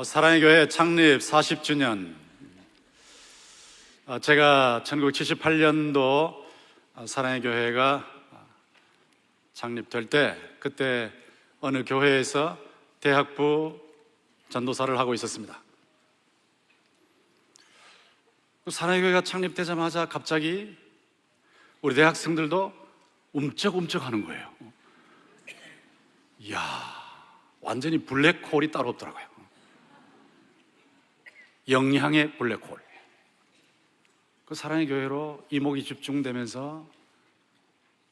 사랑의 교회 창립 40주년. 제가 1978년도 사랑의 교회가 창립될 때, 그때 어느 교회에서 대학부 전도사를 하고 있었습니다. 사랑의 교회가 창립되자마자 갑자기 우리 대학생들도 움쩍움쩍 하는 거예요. 이야, 완전히 블랙홀이 따로 없더라고요. 영향의 블랙홀. 그 사랑의 교회로 이목이 집중되면서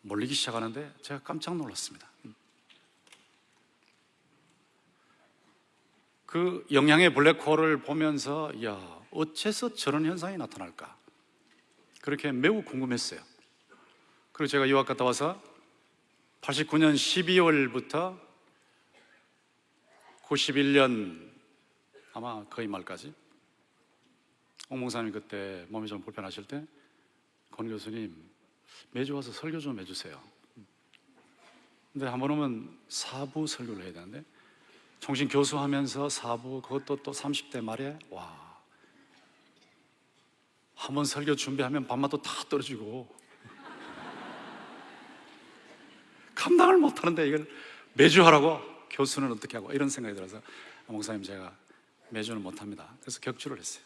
몰리기 시작하는데 제가 깜짝 놀랐습니다. 그 영향의 블랙홀을 보면서 야, 어째서 저런 현상이 나타날까? 그렇게 매우 궁금했어요. 그리고 제가 유학 갔다 와서 89년 12월부터 91년 아마 거의 말까지 옥 목사님 그때 몸이 좀 불편하실 때 권 교수님 매주 와서 설교 좀 해주세요. 근데 한 번 오면 4부 설교를 해야 되는데 총신 교수하면서 4부 그것도 또 30대 말에 와, 한 번 설교 준비하면 밤마다 다 떨어지고 감당을 못하는데 이걸 매주 하라고? 교수는 어떻게 하고? 이런 생각이 들어서 목사님 제가 매주는 못합니다. 그래서 격주를 했어요.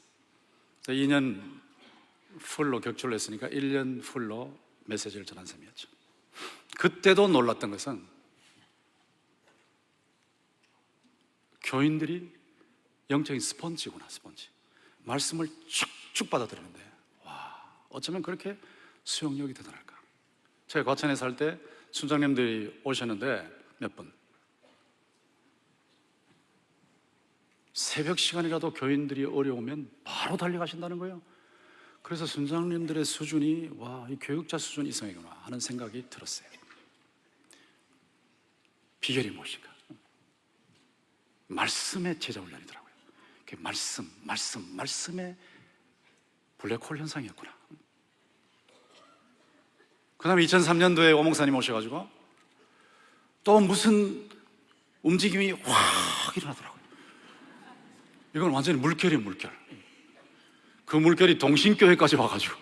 2년 풀로 격주를 했으니까 1년 풀로 메시지를 전한 셈이었죠. 그때도 놀랐던 것은 교인들이 영적인 스펀지구나, 스펀지. 말씀을 쭉쭉 받아들이는데 와, 어쩌면 그렇게 수용력이 대단할까. 제가 과천에 살 때 순장님들이 오셨는데 몇 분, 새벽 시간이라도 교인들이 어려우면 바로 달려가신다는 거예요. 그래서 순장님들의 수준이 와, 이 교육자 수준 이상이구나 하는 생각이 들었어요. 비결이 무엇일까? 말씀의 제자 훈련이더라고요. 말씀의 블랙홀 현상이었구나. 그 다음에 2003년도에 오 목사님 오셔가지고 또 무슨 움직임이 확 일어나더라고요. 이건 완전히 물결이에요, 물결. 그 물결이 동신교회까지 와가지고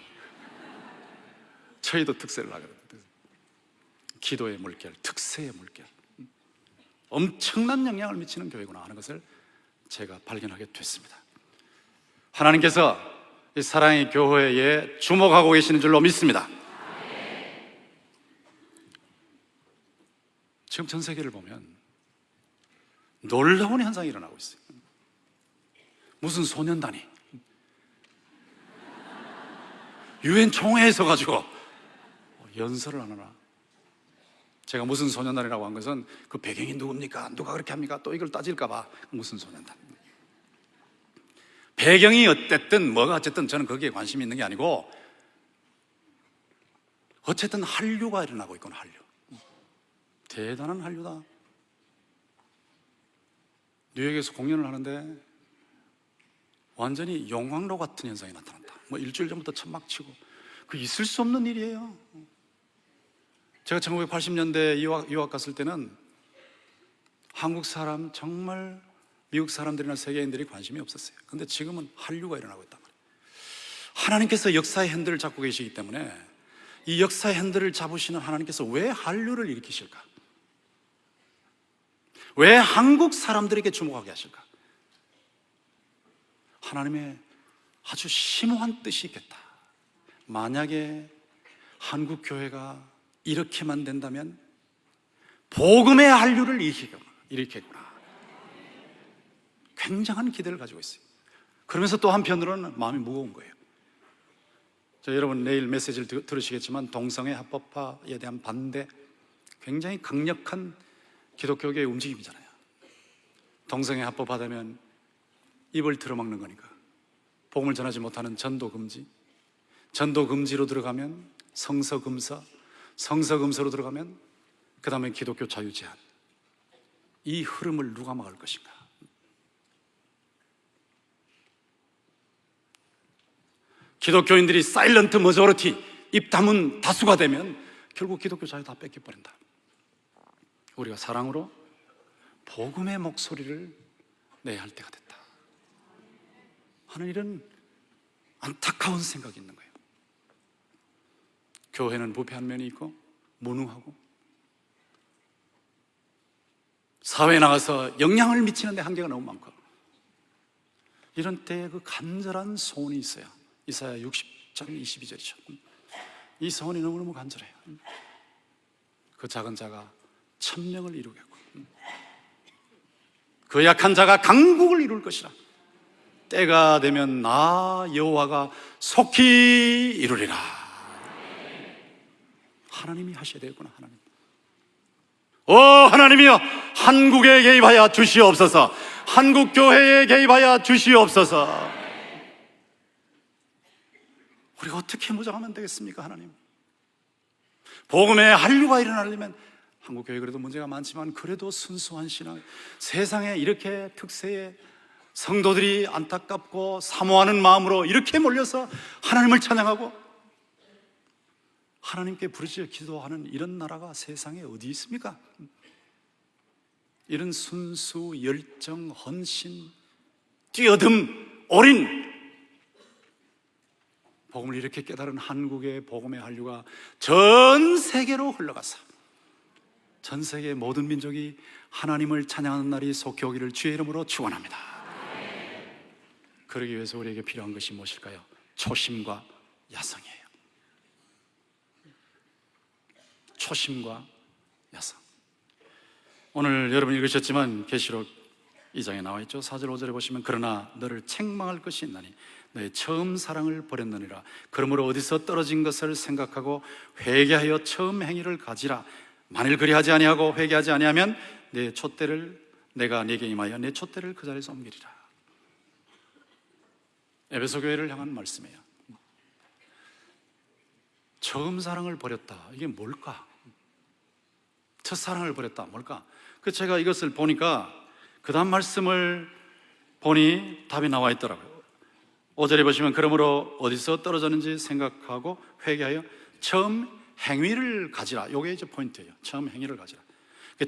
저희도 특세를 하거든요. 기도의 물결, 특세의 물결, 엄청난 영향을 미치는 교회구나 하는 것을 제가 발견하게 됐습니다. 하나님께서 이 사랑의 교회에 주목하고 계시는 줄로 믿습니다. 지금 전 세계를 보면 놀라운 현상이 일어나고 있어요. 무슨 소년단이 유엔 총회에서 가지고 연설을 하느라. 제가 무슨 소년단이라고 한 것은 그 배경이 누굽니까? 누가 그렇게 합니까? 또 이걸 따질까봐 무슨 소년단. 배경이 어땠든 뭐가 어쨌든 저는 거기에 관심이 있는 게 아니고 어쨌든 한류가 일어나고 있구나. 한류. 대단한 한류다. 뉴욕에서 공연을 하는데 완전히 용광로 같은 현상이 나타난다. 뭐 일주일 전부터 천막 치고. 그 있을 수 없는 일이에요. 제가 1980년대 유학 갔을 때는 한국 사람, 정말 미국 사람들이나 세계인들이 관심이 없었어요. 그런데 지금은 한류가 일어나고 있단 말이에요. 하나님께서 역사의 핸들을 잡고 계시기 때문에 이 역사의 핸들을 잡으시는 하나님께서 왜 한류를 일으키실까? 왜 한국 사람들에게 주목하게 하실까? 하나님의 아주 심오한 뜻이 있겠다. 만약에 한국 교회가 이렇게만 된다면 복음의 한류를 일으키겠구나. 굉장한 기대를 가지고 있어요. 그러면서 또 한편으로는 마음이 무거운 거예요. 여러분 내일 메시지를 들으시겠지만 동성애 합법화에 대한 반대, 굉장히 강력한 기독교계의 움직임이잖아요. 동성애 합법화되면 입을 틀어막는 거니까. 복음을 전하지 못하는 전도 금지, 전도 금지로 들어가면 성서 금서, 성서 금서로 들어가면 그 다음에 기독교 자유 제한. 이 흐름을 누가 막을 것인가? 기독교인들이 사일런트 머저리티, 입 다문 다수가 되면 결국 기독교 자유 다 뺏겨버린다. 우리가 사랑으로 복음의 목소리를 내야 할 때가 됐다. 하는 이런 안타까운 생각이 있는 거예요. 교회는 부패한 면이 있고 무능하고 사회에 나가서 영향을 미치는데 한계가 너무 많고, 이런 때에 그 간절한 소원이 있어요. 이사야 60장 22절이죠. 이 소원이 너무너무 간절해요. 그 작은 자가 천명을 이루겠고 그 약한 자가 강국을 이룰 것이라. 때가 되면 나 여호와가 속히 이루리라. 하나님이 하셔야 되겠구나. 하나님이여, 한국에 개입하여 주시옵소서. 한국 교회에 개입하여 주시옵소서. 우리가 어떻게 무장하면 되겠습니까? 하나님, 복음의 한류가 일어나려면 한국 교회 그래도 문제가 많지만 그래도 순수한 신앙, 세상에 이렇게 특세의 성도들이 안타깝고 사모하는 마음으로 이렇게 몰려서 하나님을 찬양하고 하나님께 부르짖어 기도하는 이런 나라가 세상에 어디 있습니까? 이런 순수, 열정, 헌신, 뛰어듦, 올인, 복음을 이렇게 깨달은 한국의 복음의 한류가 전 세계로 흘러가서 전 세계의 모든 민족이 하나님을 찬양하는 날이 속히 오기를 주의 이름으로 축원합니다. 그러기 위해서 우리에게 필요한 것이 무엇일까요? 초심과 야성이에요. 초심과 야성. 오늘 여러분이 읽으셨지만 계시록 2장에 나와 있죠. 4절 5절에 보시면 그러나 너를 책망할 것이 있나니 너의 처음 사랑을 버렸느니라. 그러므로 어디서 떨어진 것을 생각하고 회개하여 처음 행위를 가지라. 만일 그리하지 아니하고 회개하지 아니하면 내 촛대를 내가 네게 임하여 내 촛대를 그 자리에서 옮기리라. 에베소 교회를 향한 말씀이에요. 처음 사랑을 버렸다. 이게 뭘까? 첫사랑을 버렸다. 뭘까? 그 제가 이것을 보니까 그 다음 말씀을 보니 답이 나와 있더라고요. 5절에 보시면 그러므로 어디서 떨어졌는지 생각하고 회개하여 처음 행위를 가지라. 이게 이제 포인트예요. 처음 행위를 가지라.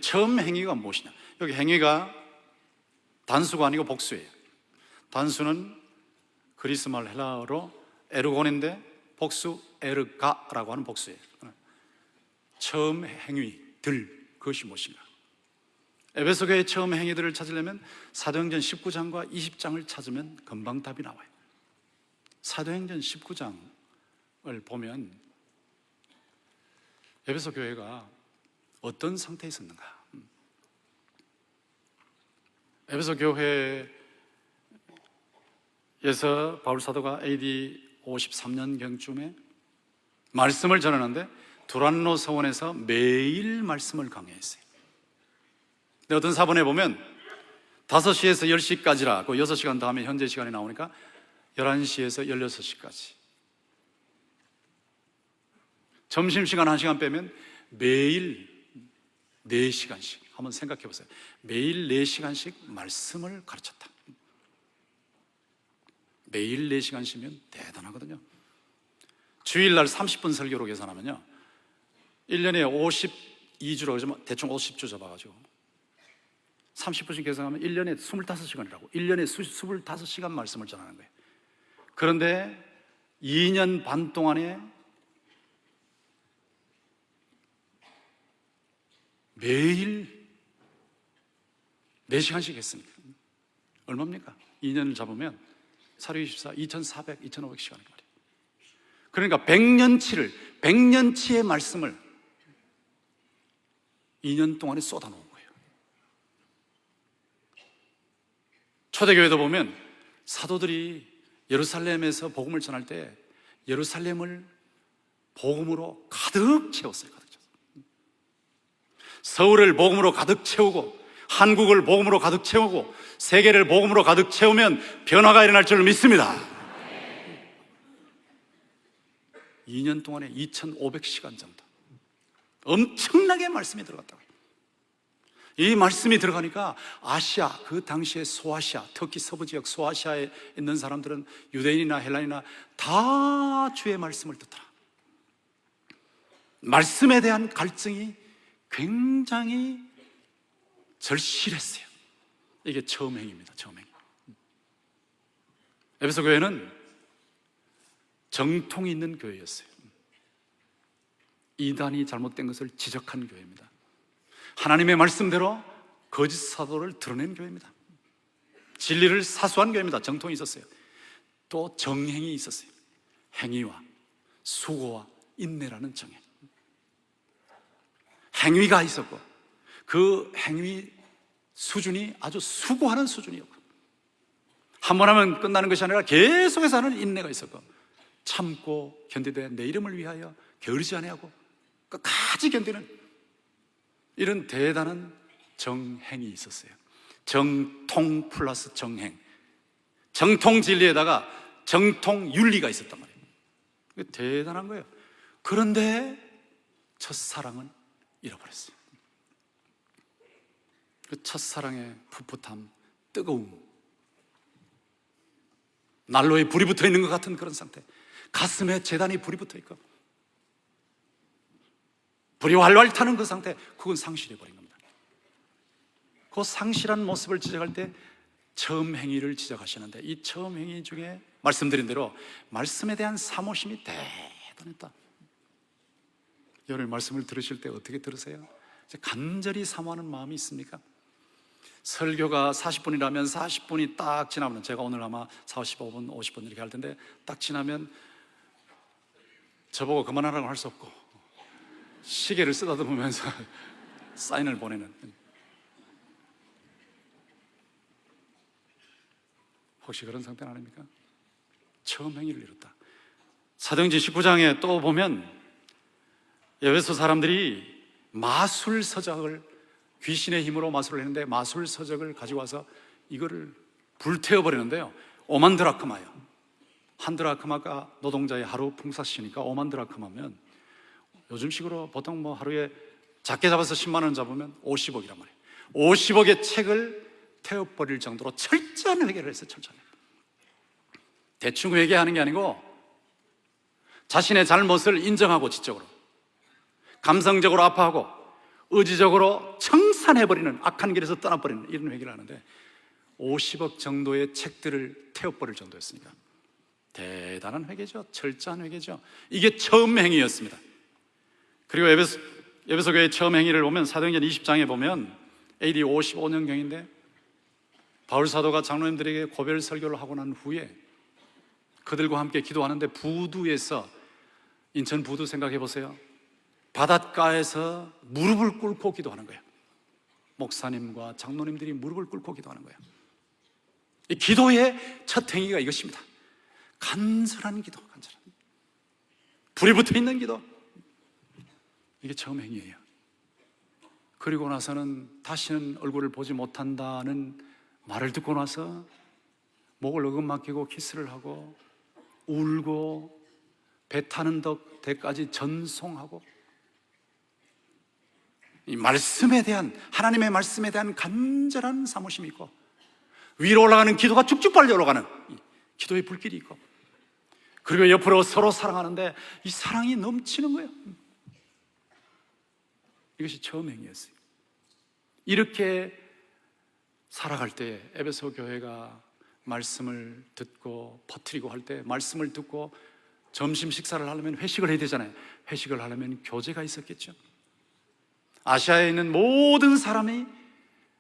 처음 행위가 무엇이냐? 여기 행위가 단수가 아니고 복수예요. 단수는 그리스 말 헬라어로 에르곤인데 복수 에르가라고 하는 복수예요. 처음 행위들, 그것이 무엇인가? 에베소 교회의 처음 행위들을 찾으려면 사도행전 19장과 20장을 찾으면 금방 답이 나와요. 사도행전 19장을 보면 에베소 교회가 어떤 상태에 있었는가? 에베소 교회에서 바울 사도가 AD 53년경쯤에 말씀을 전하는데 두란노 서원에서 매일 말씀을 강해했어요. 근데 어떤 사본에 보면 5시에서 10시까지라, 그 6시간 다음에 현재 시간이 나오니까 11시에서 16시까지. 점심시간 1시간 빼면 매일 4시간씩. 한번 생각해 보세요. 매일 4시간씩 말씀을 가르쳤다. 매일 4시간씩이면 대단하거든요. 주일날 30분 설교로 계산하면요 1년에 52주로 그러면 대충 50주 잡아가지고 30분씩 계산하면 1년에 25시간이라고 1년에 25시간 말씀을 전하는 거예요. 그런데 2년 반 동안에 매일 4시간씩 했습니다. 얼마입니까? 2년을 잡으면 464, 2400, 2500시간인 말이에요. 그러니까 100년치의 말씀을 2년 동안에 쏟아놓은 거예요. 초대교회도 보면 사도들이 예루살렘에서 복음을 전할 때 예루살렘을 복음으로 가득 채웠어요. 가득 채웠어요. 서울을 복음으로 가득 채우고 한국을 복음으로 가득 채우고 세계를 복음으로 가득 채우면 변화가 일어날 줄 믿습니다. 2년 동안에 2500시간 정도 엄청나게 말씀이 들어갔다고요. 이 말씀이 들어가니까 아시아, 그 당시에 소아시아, 터키 서부 지역 소아시아에 있는 사람들은 유대인이나 헬라인이나 다 주의 말씀을 듣더라. 말씀에 대한 갈증이 굉장히 절실했어요. 이게 처음 행위입니다. 처음 행위. 에베소 교회는 정통이 있는 교회였어요. 이단이 잘못된 것을 지적한 교회입니다. 하나님의 말씀대로 거짓 사도를 드러낸 교회입니다. 진리를 사수한 교회입니다. 정통이 있었어요. 또 정행이 있었어요. 행위와 수고와 인내라는 정행. 행위가 있었고 그 행위 수준이 아주 수고하는 수준이었고, 한 번 하면 끝나는 것이 아니라 계속해서 하는 인내가 있었고, 참고 견디되 내 이름을 위하여 게으르지 아니하고 끝까지 견디는 이런 대단한 정행이 있었어요. 정통 플러스 정행, 정통 진리에다가 정통 윤리가 있었단 말이에요. 대단한 거예요. 그런데 첫사랑은 잃어버렸어요. 그 첫사랑의 풋풋함, 뜨거움, 난로에 불이 붙어 있는 것 같은 그런 상태, 가슴에 재단이 불이 붙어 있고 불이 활활 타는 그 상태, 그건 상실해버린 겁니다. 그 상실한 모습을 지적할 때 처음 행위를 지적하시는데, 이 처음 행위 중에 말씀드린 대로 말씀에 대한 사모심이 대단했다. 여러분, 말씀을 들으실 때 어떻게 들으세요? 간절히 사모하는 마음이 있습니까? 설교가 40분이라면 40분이 딱 지나면, 제가 오늘 아마 45분, 50분 이렇게 할 텐데, 딱 지나면 저보고 그만하라고 할 수 없고 시계를 쓰다듬으면서 사인을 보내는, 혹시 그런 상태는 아닙니까? 처음 행위를 이뤘다. 사도행전 19장에 또 보면 에베소 사람들이 마술서적을, 귀신의 힘으로 마술을 했는데 마술서적을 가지고 와서 이거를 불태워버리는데요. 5만 드라크마예요. 한 드라크마가 노동자의 하루 풍사시니까 5만 드라크마면 요즘식으로 보통 뭐 하루에 작게 잡아서 10만 원 잡으면 50억이란 말이에요. 50억의 책을 태워버릴 정도로 철저한 회개를 했어요. 철저히. 대충 회개하는 게 아니고 자신의 잘못을 인정하고, 지적으로, 감성적으로 아파하고, 의지적으로 청산해버리는, 악한 길에서 떠나버리는 이런 회개를 하는데 50억 정도의 책들을 태워버릴 정도였으니까 대단한 회개죠. 철저한 회개죠. 이게 처음 행위였습니다. 그리고 에베소 교회의 처음 행위를 보면 사도행전 20장에 보면 AD 55년경인데 바울 사도가 장로님들에게 고별 설교를 하고 난 후에 그들과 함께 기도하는데, 부두에서, 인천 부두 생각해 보세요. 바닷가에서 무릎을 꿇고 기도하는 거예요. 목사님과 장로님들이 무릎을 꿇고 기도하는 거예요. 이 기도의 첫 행위가 이것입니다. 간절한 기도, 간절한, 불이 붙어 있는 기도. 이게 처음 행위예요. 그리고 나서는 다시는 얼굴을 보지 못한다는 말을 듣고 나서 목을 어금 맡기고 키스를 하고 울고 배 타는 덕대까지 전송하고, 이 말씀에 대한, 하나님의 말씀에 대한 간절한 사모심이 있고, 위로 올라가는 기도가 쭉쭉 빨려 올라가는 기도의 불길이 있고, 그리고 옆으로 서로 사랑하는데 이 사랑이 넘치는 거예요. 이것이 처음 행위였어요. 이렇게 살아갈 때 에베소 교회가 말씀을 듣고 퍼뜨리고 할 때, 말씀을 듣고 점심 식사를 하려면 회식을 해야 되잖아요. 회식을 하려면 교제가 있었겠죠. 아시아에 있는 모든 사람이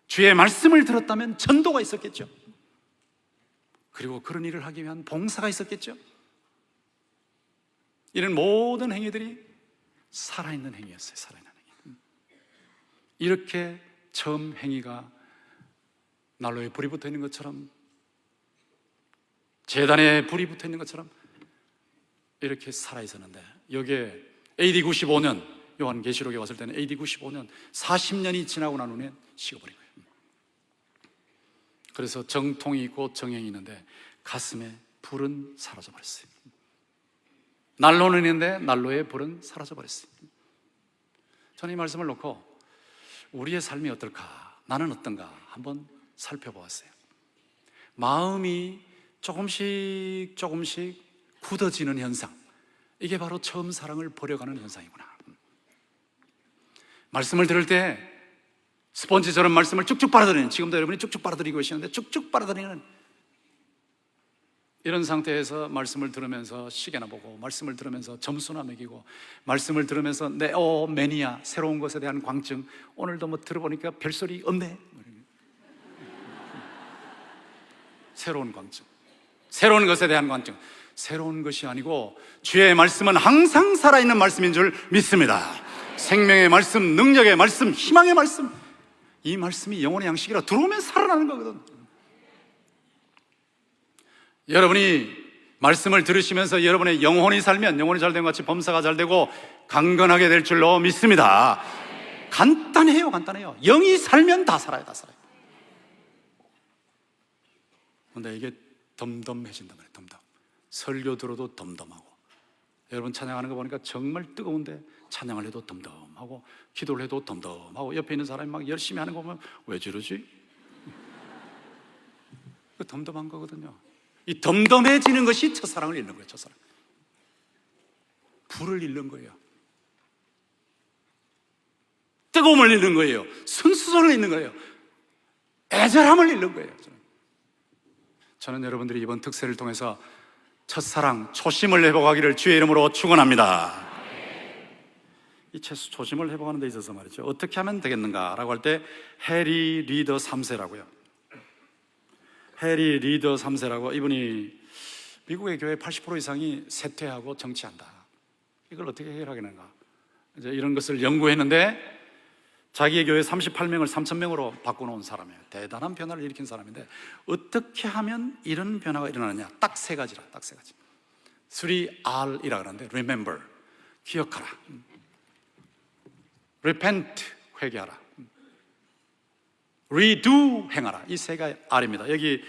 주의 말씀을 들었다면 전도가 있었겠죠. 그리고 그런 일을 하기 위한 봉사가 있었겠죠. 이런 모든 행위들이 살아있는 행위였어요. 살아있는 행위. 이렇게 처음 행위가 난로에 불이 붙어 있는 것처럼, 제단에 불이 붙어 있는 것처럼 이렇게 살아있었는데, 여기에 AD 95년, 요한계시록에 왔을 때는 AD 95년, 40년이 지나고 난 후에 식어버린 거예요. 그래서 정통이 있고 정행이 있는데 가슴에 불은 사라져버렸어요. 난로는 있는데 난로의 불은 사라져버렸어요. 저는 이 말씀을 놓고 우리의 삶이 어떨까, 나는 어떤가 한번 살펴보았어요. 마음이 조금씩 굳어지는 현상, 이게 바로 처음 사랑을 버려가는 현상이구나. 말씀을 들을 때 스펀지처럼 말씀을 쭉쭉 빨아들이는, 지금도 여러분이 쭉쭉 빨아들이고 계시는데 쭉쭉 빨아들이는 이런 상태에서 말씀을 들으면서 시계나 보고, 말씀을 들으면서 점수나 매기고, 말씀을 들으면서 네오매니아, 새로운 것에 대한 광증, 오늘도 뭐 들어보니까 별소리 없네, 새로운 광증, 새로운 것에 대한 광증. 새로운 것이 아니고 주의 말씀은 항상 살아있는 말씀인 줄 믿습니다. 생명의 말씀, 능력의 말씀, 희망의 말씀, 이 말씀이 영혼의 양식이라 들어오면 살아나는 거거든. 여러분이 말씀을 들으시면서 여러분의 영혼이 살면, 영혼이 잘 된 것 같이 범사가 잘 되고 강건하게 될 줄로 믿습니다. 간단해요, 간단해요. 영이 살면 다 살아요, 다 살아요. 근데 이게 덤덤해진단 말이에요, 덤덤. 설교 들어도 덤덤하고, 여러분 찬양하는 거 보니까 정말 뜨거운데 찬양을 해도 덤덤하고, 기도를 해도 덤덤하고, 옆에 있는 사람이 막 열심히 하는 거 보면 왜 저러지? 그 덤덤한 거거든요. 이 덤덤해지는 것이 첫사랑을 잃는 거예요, 첫사랑. 불을 잃는 거예요. 뜨거움을 잃는 거예요. 순수성을 잃는 거예요. 애절함을 잃는 거예요. 저는 여러분들이 이번 특세를 통해서 첫사랑, 초심을 회복하기를 주의 이름으로 축원합니다. 이 초심을 회복하는 데 있어서 말이죠, 어떻게 하면 되겠는가라고 할 때 해리 리더 3세라고요. 해리 리더 3세라고, 이분이 미국의 교회 80% 이상이 세퇴하고 정치한다. 이걸 어떻게 해결하겠는가, 이제 이런 것을 연구했는데 자기의 교회 38명을 3,000명으로 바꿔놓은 사람이에요. 대단한 변화를 일으킨 사람인데 어떻게 하면 이런 변화가 일어나느냐, 딱 세 가지라, 딱 세 가지. 3R이라 그러는데, Remember, 기억하라, Repent, 회개하라, Redo, 행하라. 이 세 가지 R입니다. 여기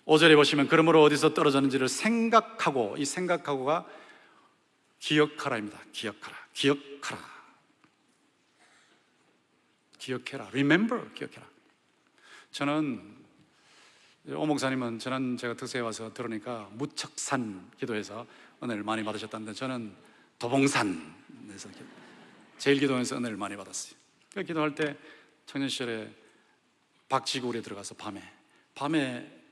5절에 보시면 그러므로 어디서 떨어졌는지를 생각하고, 이 생각하고가 기억하라입니다. 기억하라, 기억하라, 기억해라, remember, 기억해라. 저는, 오 목사님은 저는 제가 특세에 와서 들으니까 무척산 기도에서 은혜를 많이 받으셨다는데, 저는 도봉산에서 제일기도에서 은혜를 많이 받았어요. 그 기도할 때 청년 시절에 박쥐굴에 들어가서 밤에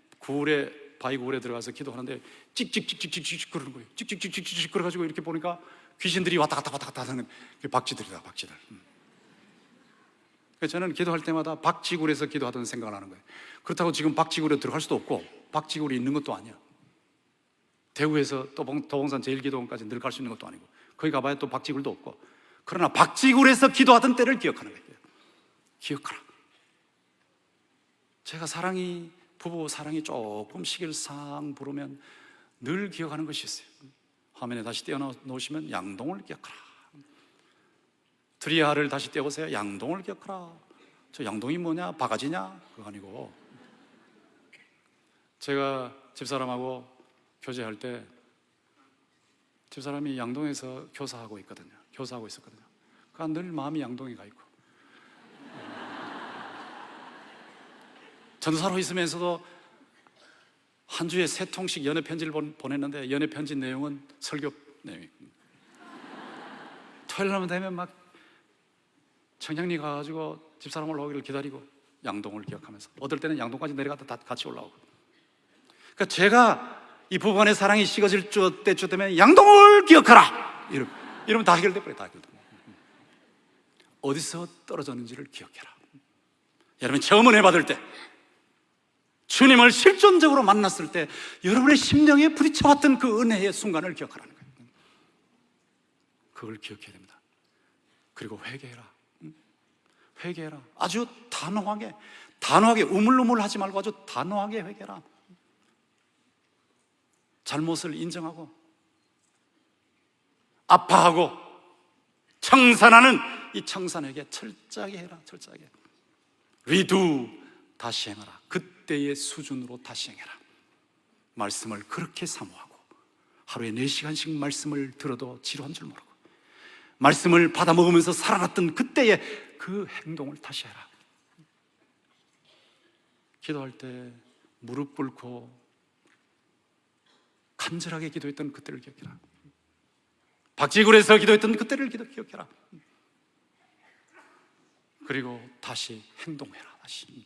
바위 굴에 들어가서 기도하는데 찍찍찍찍찍찍 그러는 거예요. 찍찍찍찍찍 그래가지고 이렇게 보니까 귀신들이 왔다 갔다 하는 박쥐들이다, 박쥐들. 저는 기도할 때마다 박쥐굴에서 기도하던 생각을 하는 거예요. 그렇다고 지금 박쥐굴에 들어갈 수도 없고 박쥐굴이 있는 것도 아니야. 대구에서 도봉산 제일기도원까지 늘 갈 수 있는 것도 아니고, 거기 가봐야 또 박쥐굴도 없고. 그러나 박쥐굴에서 기도하던 때를 기억하는 거예요. 기억하라. 제가 부부 사랑이 조금 시길상 부르면 늘 기억하는 것이 있어요. 화면에 다시 띄워놓으시면 양동을 기억하라. 드리아를 다시 떼보세요. 양동을 기억하라. 저 양동이 뭐냐? 바가지냐? 그거 아니고, 제가 집사람하고 교제할 때 집사람이 양동에서 교사하고 있었거든요. 그러니까 늘 마음이 양동에 가 있고, 전도사로 있으면서도 한 주에 3통씩 연애 편지를 보냈는데, 연애 편지 내용은 설교 내용이에요. 토요일날 되면 막 청량리 가가지고 집사람 올라오기를 기다리고 양동을 기억하면서, 어떨 때는 양동까지 내려갔다 다 같이 올라오고. 그러니까 제가 이 부부간의 사랑이 식어질 때쯤 되면 양동을 기억하라 이러면 다 해결돼 버려요. 다 해결돼. 어디서 떨어졌는지를 기억해라. 여러분 체험은혜 받을 때, 주님을 실존적으로 만났을 때 여러분의 심령에 부딪혀왔던 그 은혜의 순간을 기억하라는 거예요. 그걸 기억해야 됩니다. 그리고 회개해라. 회개해라. 아주 단호하게 우물우물하지 말고 아주 단호하게 회개해라. 잘못을 인정하고 아파하고 청산하는 이 청산회개 철저하게 해라. 철저하게. 리두, 다시 행하라. 그때의 수준으로 다시 행해라. 말씀을 그렇게 사모하고, 하루에 4시간씩 말씀을 들어도 지루한 줄 모르고, 말씀을 받아 먹으면서 살아났던 그때의 그 행동을 다시 해라. 기도할 때 무릎 꿇고 간절하게 기도했던 그때를 기억해라. 박쥐굴에서 기도했던 그때를 기억해라. 그리고 다시 행동해라. 다시.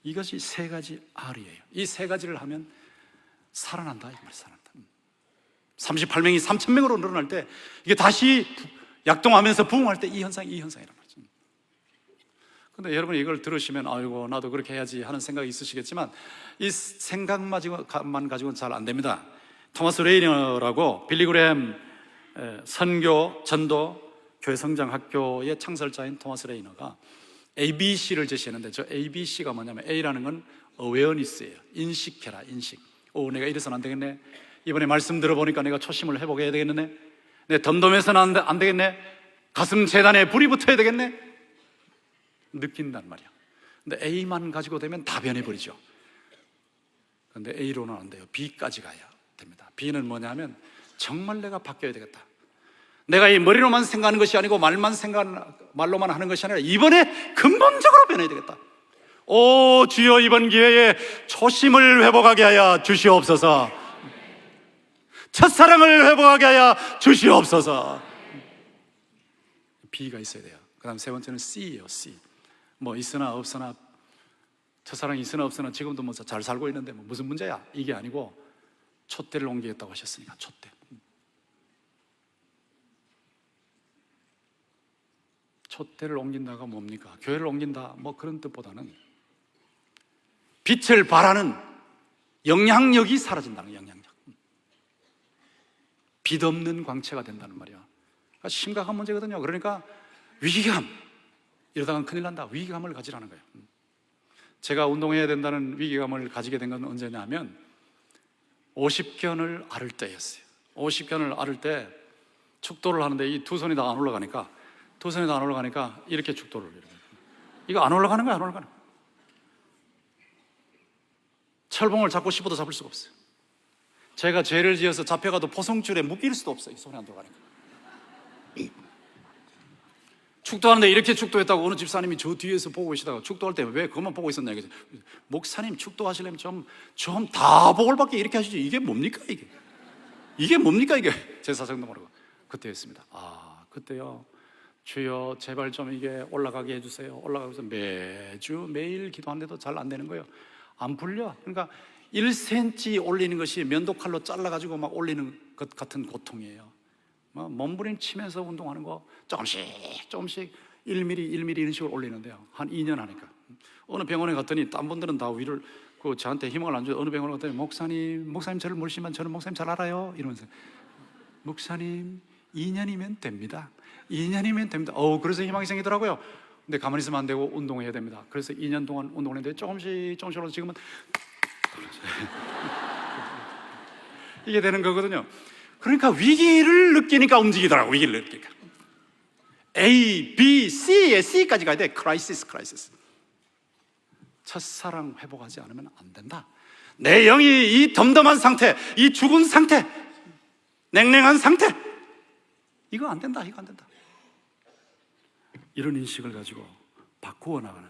이것이 3가지 R이에요. 이 3가지를 하면 살아난다, 이 말, 살아난다. 38명이 3,000명으로 늘어날 때, 이게 다시 약동하면서 부흥할 때 이 현상이란 말이죠. 근데 여러분이 이걸 들으시면 아이고 나도 그렇게 해야지 하는 생각이 있으시겠지만, 이 생각만 가지고는 잘 안 됩니다. 토마스 레이너라고 빌리그램 선교 전도 교회 성장 학교의 창설자인 토마스 레이너가 ABC를 제시했는데, 저 ABC가 뭐냐면, A라는 건 awareness예요. 인식해라, 인식. 내가 이래서는 안 되겠네. 이번에 말씀 들어보니까 내가 초심을 회복해야 되겠네. 내 덤덤해서는 안 되겠네. 가슴 재단에 불이 붙어야 되겠네. 느낀단 말이야. 근데 A만 가지고 되면 다 변해버리죠. 근데 A로는 안 돼요. B까지 가야 됩니다. B는 뭐냐면, 정말 내가 바뀌어야 되겠다. 내가 이 머리로만 생각하는 것이 아니고 말로만 하는 것이 아니라 이번에 근본적으로 변해야 되겠다. 오 주여, 이번 기회에 초심을 회복하게 하여 주시옵소서. 첫사랑을 회복하게 하여 주시옵소서. B가 있어야 돼요. 그 다음 세 번째는 C예요. C. 뭐 있으나 없으나, 첫사랑이 있으나 없으나 지금도 뭐 잘 살고 있는데 뭐 무슨 문제야, 이게 아니고 촛대를 옮기겠다고 하셨으니까 촛대. 촛대를 옮긴다가 뭡니까? 교회를 옮긴다, 뭐 그런 뜻보다는 빛을 발하는 영향력이 사라진다는, 영향력. 빛 없는 광채가 된다는 말이야. 심각한 문제거든요. 그러니까 위기감, 이러다가 큰일 난다. 위기감을 가지라는 거예요. 제가 운동해야 된다는 위기감을 가지게 된 건 언제냐면 50견을 앓을 때였어요. 50견을 앓을 때 축도를 하는데 이 두 손이 다 안 올라가니까, 이렇게 축도를, 이거 안 올라가는 거야, 안 올라가는 거야. 철봉을 잡고 싶어도 잡을 수가 없어요. 제가 죄를 지어서 잡혀가도 포성줄에 묶일 수도 없어요. 손이 안 들어가니까. 축도하는데 이렇게 축도했다고 어느 집사님이 저 뒤에서 보고 계시다가, 축도할 때 왜 그것만 보고 있었냐, 목사님 축도하시려면 좀 다 복을 받게 이렇게 하시죠. 이게 뭡니까 이게? 이게 뭡니까 이게? 제 사정도 모르고 그때였습니다. 그때요, 주여 제발 좀 이게 올라가게 해주세요. 올라가면서 매일 기도하는데도 잘 안 되는 거예요. 안 풀려. 그러니까 1cm 올리는 것이 면도칼로 잘라가지고 막 올리는 것 같은 고통이에요. 몸부림치면서 운동하는 거 조금씩 1mm 이런 식으로 올리는데요, 한 2년 하니까 어느 병원에 갔더니 딴 분들은 다 위를 저한테 희망을 안 줘요. 어느 병원에 갔더니 목사님 저를 모르시면 저는 목사님 잘 알아요, 이러면서 목사님 2년이면 됩니다. 2년이면 됩니다. 그래서 희망이 생기더라고요. 근데 가만히 있으면 안 되고 운동해야 됩니다. 그래서 2년 동안 운동을 했는데 조금씩 올라서 지금은 이게 되는 거거든요. 그러니까 위기를 느끼니까 움직이더라고. 위기를 느끼니까 A, B, C에 C까지 가야 돼. 크라이시스. 첫사랑 회복하지 않으면 안 된다. 내 영이 이 덤덤한 상태, 이 죽은 상태, 냉랭한 상태, 이거 안 된다. 이런 인식을 가지고 바꾸어 나가는,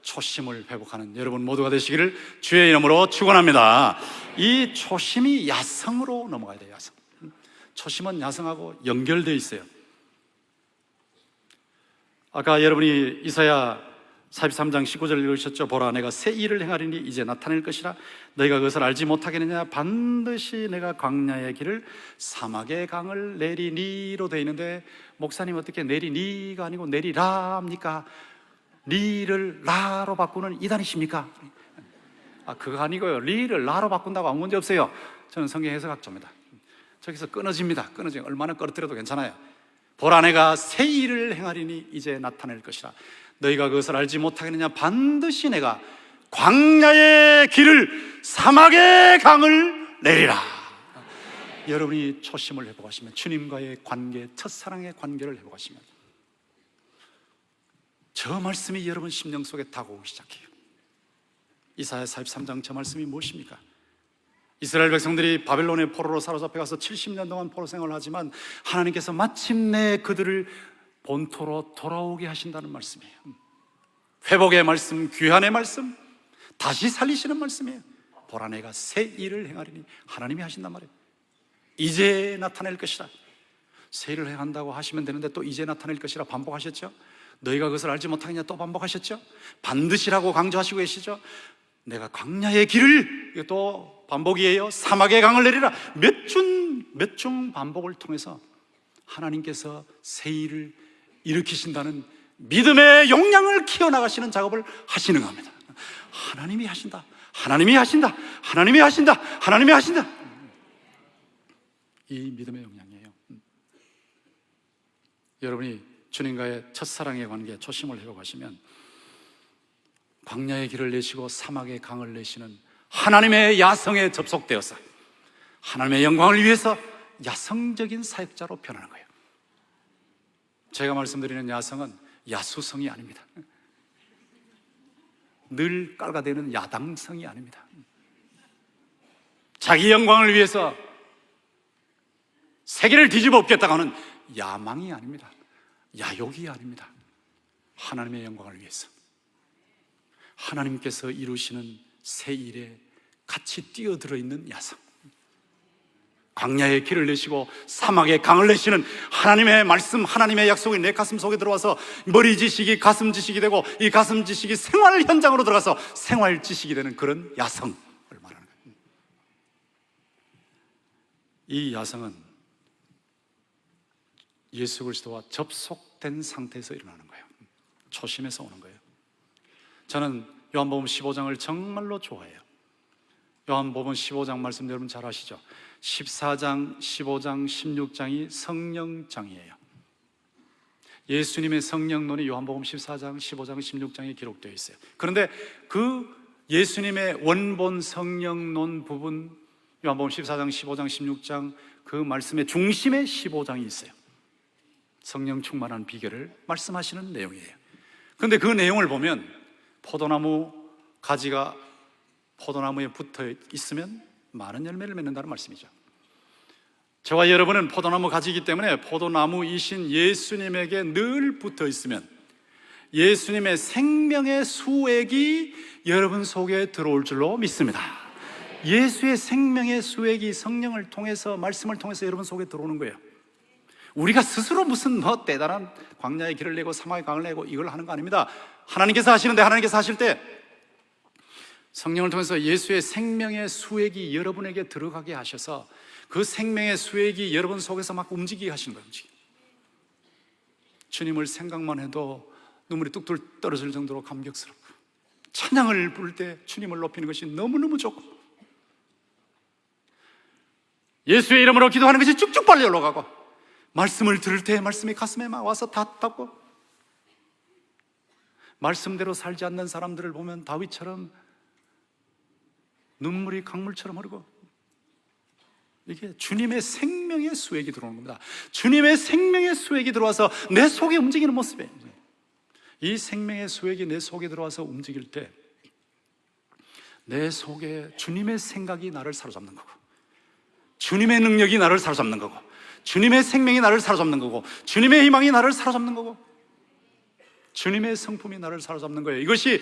초심을 회복하는 여러분 모두가 되시기를 주의 이름으로 축원합니다. 이 초심이 야성으로 넘어가야 돼요. 야성. 초심은 야성하고 연결되어 있어요. 아까 여러분이 이사야 43장 19절 읽으셨죠? 보라, 내가 새 일을 행하리니 이제 나타낼 것이라. 너희가 그것을 알지 못하겠느냐? 반드시 내가 광야의 길을 사막의 강을 내리니로 되어 있는데, 목사님 어떻게 내리니가 아니고 내리라입니까? 리를 라로 바꾸는 이단이십니까? 그거 아니고요. 리를 라로 바꾼다고 아무 문제 없어요. 저는 성경 해석학자입니다. 저기서 끊어집니다. 얼마나 끌어들여도 괜찮아요. 보라, 내가 새 일을 행하리니 이제 나타낼 것이라. 너희가 그것을 알지 못하겠느냐? 반드시 내가 광야의 길을 사막의 강을 내리라. 여러분이 초심을 회복하시면, 주님과의 관계, 첫사랑의 관계를 회복하시면, 저 말씀이 여러분 심령 속에 다가오기 시작해요. 이사야 43장 저 말씀이 무엇입니까? 이스라엘 백성들이 바벨론의 포로로 사로잡혀가서 70년 동안 포로 생활을 하지만 하나님께서 마침내 그들을 본토로 돌아오게 하신다는 말씀이에요. 회복의 말씀, 귀환의 말씀, 다시 살리시는 말씀이에요. 보라, 내가 새 일을 행하리니, 하나님이 하신단 말이에요. 이제 나타낼 것이라. 새 일을 행한다고 하시면 되는데 또 이제 나타낼 것이라 반복하셨죠? 너희가 그것을 알지 못하겠냐 또 반복하셨죠? 반드시라고 강조하시고 계시죠? 내가 광야의 길을, 또 반복이에요. 사막에 강을 내리라. 몇 중 반복을 통해서 하나님께서 새 일을 일으키신다는 믿음의 용량을 키워나가시는 작업을 하시는 겁니다. 하나님이 하신다. 하나님이 하신다. 하나님이 하신다. 하나님이 하신다. 이 믿음의 용량이에요. 여러분이 주님과의 첫사랑의 관계에 초심을 회복하시면 광야의 길을 내시고 사막의 강을 내시는 하나님의 야성에 접속되어서 하나님의 영광을 위해서 야성적인 사역자로 변하는 거예요. 제가 말씀드리는 야성은 야수성이 아닙니다. 늘 깔아대는 야당성이 아닙니다. 자기 영광을 위해서 세계를 뒤집어 엎겠다고 하는 야망이 아닙니다. 야욕이 아닙니다. 하나님의 영광을 위해서 하나님께서 이루시는 새 일에 같이 뛰어들어 있는 야성, 광야의 길을 내시고 사막의 강을 내시는 하나님의 말씀, 하나님의 약속이 내 가슴 속에 들어와서 머리 지식이 가슴 지식이 되고 이 가슴 지식이 생활 현장으로 들어가서 생활 지식이 되는 그런 야성을 말하는 거예요. 이 야성은 예수 그리스도와 접속된 상태에서 일어나는 거예요. 초심에서 오는 거예요. 저는 요한복음 15장을 정말로 좋아해요. 요한복음 15장 말씀 여러분 잘 아시죠? 14장, 15장, 16장이 성령장이에요. 예수님의 성령론이 요한복음 14장, 15장, 16장에 기록되어 있어요. 그런데 그 예수님의 원본 성령론 부분, 요한복음 14장, 15장, 16장 그 말씀의 중심에 15장이 있어요. 성령 충만한 비결을 말씀하시는 내용이에요. 그런데 그 내용을 보면 포도나무 가지가 포도나무에 붙어 있으면 많은 열매를 맺는다는 말씀이죠. 저와 여러분은 포도나무 가지이기 때문에 포도나무이신 예수님에게 늘 붙어 있으면 예수님의 생명의 수액이 여러분 속에 들어올 줄로 믿습니다. 예수의 생명의 수액이 성령을 통해서, 말씀을 통해서 여러분 속에 들어오는 거예요. 우리가 스스로 무슨 대단한 광야의 길을 내고 사막의 강을 내고 이걸 하는 거 아닙니다. 하나님께서 하시는데, 하나님께서 하실 때 성령을 통해서 예수의 생명의 수액이 여러분에게 들어가게 하셔서 그 생명의 수액이 여러분 속에서 막 움직이게 하시는 거예요. 주님을 생각만 해도 눈물이 뚝뚝 떨어질 정도로 감격스럽고, 찬양을 부를 때 주님을 높이는 것이 너무너무 좋고, 예수의 이름으로 기도하는 것이 쭉쭉 빨리 올라가고, 말씀을 들을 때 말씀이 가슴에 막 와서 닿고, 말씀대로 살지 않는 사람들을 보면 다윗처럼 눈물이 강물처럼 흐르고, 이게 주님의 생명의 수액이 들어오는 겁니다. 주님의 생명의 수액이 들어와서 내 속에 움직이는 모습이에요. 이 생명의 수액이 내 속에 들어와서 움직일 때 내 속에 주님의 생각이 나를 사로잡는 거고, 주님의 능력이 나를 사로잡는 거고, 주님의 생명이 나를 사로잡는 거고, 주님의 희망이 나를 사로잡는 거고, 주님의 성품이 나를 사로잡는 거예요. 이것이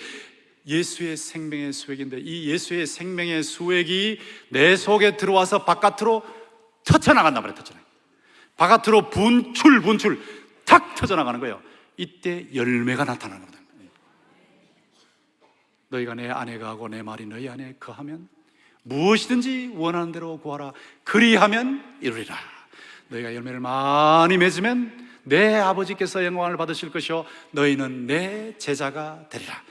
예수의 생명의 수액인데, 이 예수의 생명의 수액이 내 속에 들어와서 바깥으로 터져나간단 말이에요. 바깥으로 분출 탁 터져나가는 거예요. 이때 열매가 나타나는 겁니다. 너희가 내 안에 거하고 내 말이 너희 안에 거하면 무엇이든지 원하는 대로 구하라. 그리하면 이루리라. 너희가 열매를 많이 맺으면 내 아버지께서 영광을 받으실 것이요 너희는 내 제자가 되리라.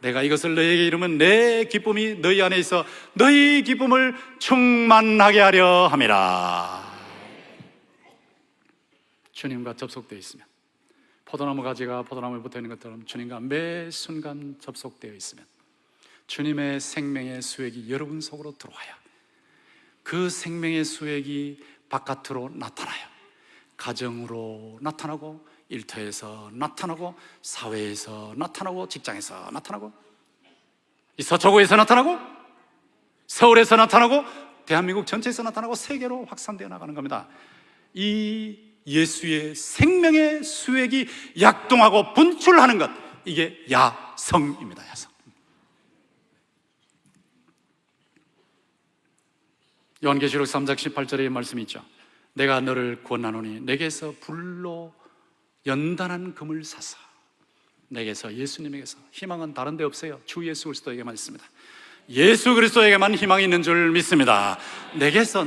내가 이것을 너희에게 이루면 내 기쁨이 너희 안에 있어 너희 기쁨을 충만하게 하려 함이라. 주님과 접속되어 있으면, 포도나무 가지가 포도나무에 붙어있는 것처럼 주님과 매 순간 접속되어 있으면 주님의 생명의 수액이 여러분 속으로 들어와야 그 생명의 수액이 바깥으로 나타나요. 가정으로 나타나고, 일터에서 나타나고, 사회에서 나타나고, 직장에서 나타나고, 이 서초구에서 나타나고, 서울에서 나타나고, 대한민국 전체에서 나타나고, 세계로 확산되어 나가는 겁니다. 이 예수의 생명의 수액이 약동하고 분출하는 것, 이게 야성입니다. 야성. 요한계시록 3장 18절의 말씀이 있죠. 내가 너를 구원하노니 내게서 불로 연단한 금을 사사. 내게서, 예수님에게서, 희망은 다른 데 없어요. 주 예수 그리스도에게만 있습니다. 예수 그리스도에게만 희망이 있는 줄 믿습니다. 내게서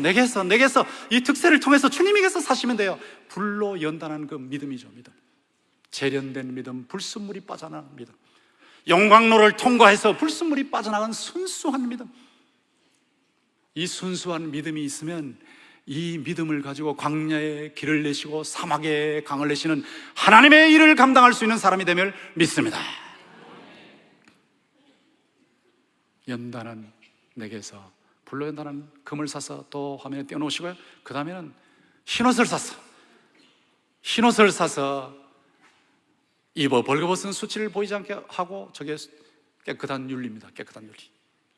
이 특세를 통해서 주님에게서 사시면 돼요. 불로 연단하는 그 믿음이죠. 믿음, 재련된 믿음, 불순물이 빠져나가는 믿음, 용광로를 통과해서 불순물이 빠져나간 순수한 믿음. 이 순수한 믿음이 있으면 이 믿음을 가지고 광야에 길을 내시고 사막에 강을 내시는 하나님의 일을 감당할 수 있는 사람이 되면 믿습니다. 연단은 내게서, 불로 연단은 금을 사서 또 화면에 띄워놓으시고요. 그 다음에는 흰옷을 사서 입어 벌거벗은 수치를 보이지 않게 하고, 저게 깨끗한 윤리입니다. 깨끗한 윤리.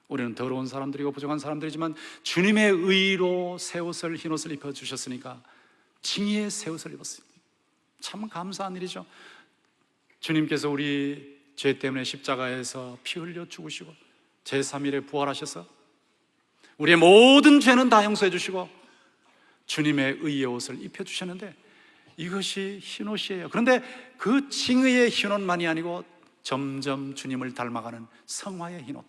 우리는 더러운 사람들이고 부정한 사람들이지만 주님의 의로 새 옷을, 흰 옷을 입혀주셨으니까 칭의의 새 옷을 입었어요. 참 감사한 일이죠. 주님께서 우리 죄 때문에 십자가에서 피 흘려 죽으시고 제3일에 부활하셔서 우리의 모든 죄는 다 용서해 주시고 주님의 의의 옷을 입혀주셨는데, 이것이 흰옷이에요. 그런데 그 칭의의 흰옷만이 아니고 점점 주님을 닮아가는 성화의 흰옷,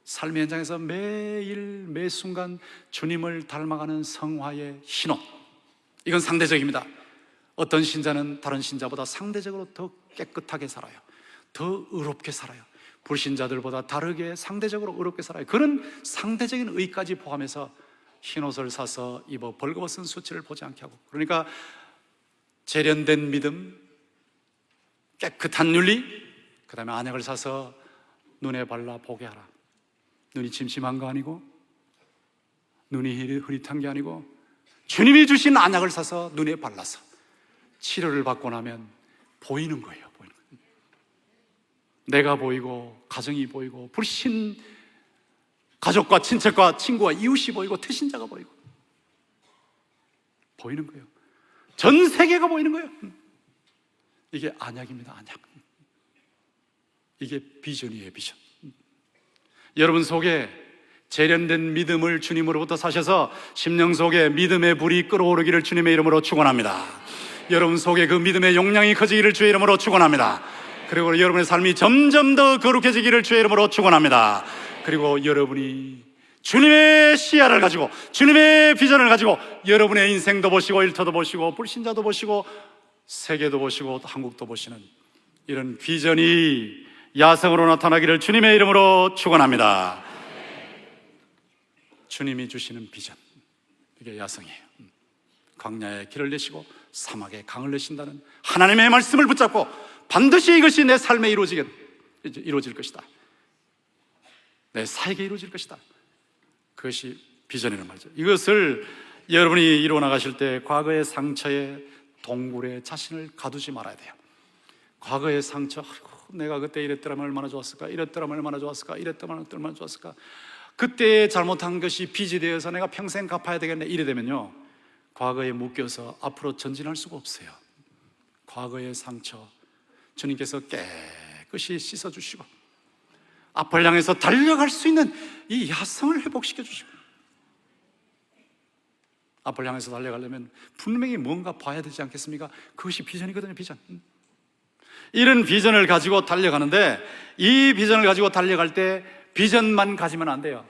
삶의 현장에서 매일 매 순간 주님을 닮아가는 성화의 흰옷, 이건 상대적입니다. 어떤 신자는 다른 신자보다 상대적으로 더 깨끗하게 살아요. 더 의롭게 살아요. 불신자들보다 다르게 상대적으로 의롭게 살아요. 그런 상대적인 의까지 포함해서 흰옷을 사서 입어 벌거벗은 수치를 보지 않게 하고, 그러니까 재련된 믿음, 깨끗한 윤리, 그 다음에 안약을 사서 눈에 발라 보게 하라. 눈이 침침한 거 아니고, 눈이 흐릿한 게 아니고, 주님이 주신 안약을 사서 눈에 발라서 치료를 받고 나면 보이는 거예요. 보이는 거예요. 내가 보이고, 가정이 보이고, 불신 가족과 친척과 친구와 이웃이 보이고, 태신자가 보이고, 보이는 거예요. 전 세계가 보이는 거예요. 이게 안약입니다. 안약. 이게 비전이에요. 비전. 여러분 속에 재련된 믿음을 주님으로부터 사셔서 심령 속에 믿음의 불이 끓어오르기를 주님의 이름으로 축원합니다. 여러분 속에 그 믿음의 용량이 커지기를 주의 이름으로 축원합니다. 그리고 여러분의 삶이 점점 더 거룩해지기를 주의 이름으로 축원합니다. 그리고 여러분이 주님의 시야를 가지고, 주님의 비전을 가지고 여러분의 인생도 보시고, 일터도 보시고, 불신자도 보시고, 세계도 보시고, 한국도 보시는 이런 비전이 야성으로 나타나기를 주님의 이름으로 축원합니다. 주님이 주시는 비전, 이게 야성이에요. 광야에 길을 내시고 사막에 강을 내신다는 하나님의 말씀을 붙잡고 반드시 이것이 내 삶에 이루어질 것이다, 내 사역에 이루어질 것이다, 그것이 비전이라는 말이죠. 이것을 여러분이 이루어 나가실 때 과거의 상처에, 동굴에 자신을 가두지 말아야 돼요. 과거의 상처, 내가 그때 이랬더라면 얼마나 좋았을까, 이랬더라면 얼마나 좋았을까, 이랬더라면 얼마나 좋았을까, 그때 잘못한 것이 빚이 되어서 내가 평생 갚아야 되겠네, 이래 되면요, 과거에 묶여서 앞으로 전진할 수가 없어요. 과거의 상처 주님께서 깨끗이 씻어주시고 앞을 향해서 달려갈 수 있는 이 야성을 회복시켜 주시고, 앞을 향해서 달려가려면 분명히 뭔가 봐야 되지 않겠습니까? 그것이 비전이거든요. 비전. 이런 비전을 가지고 달려가는데, 이 비전을 가지고 달려갈 때 비전만 가지면 안 돼요.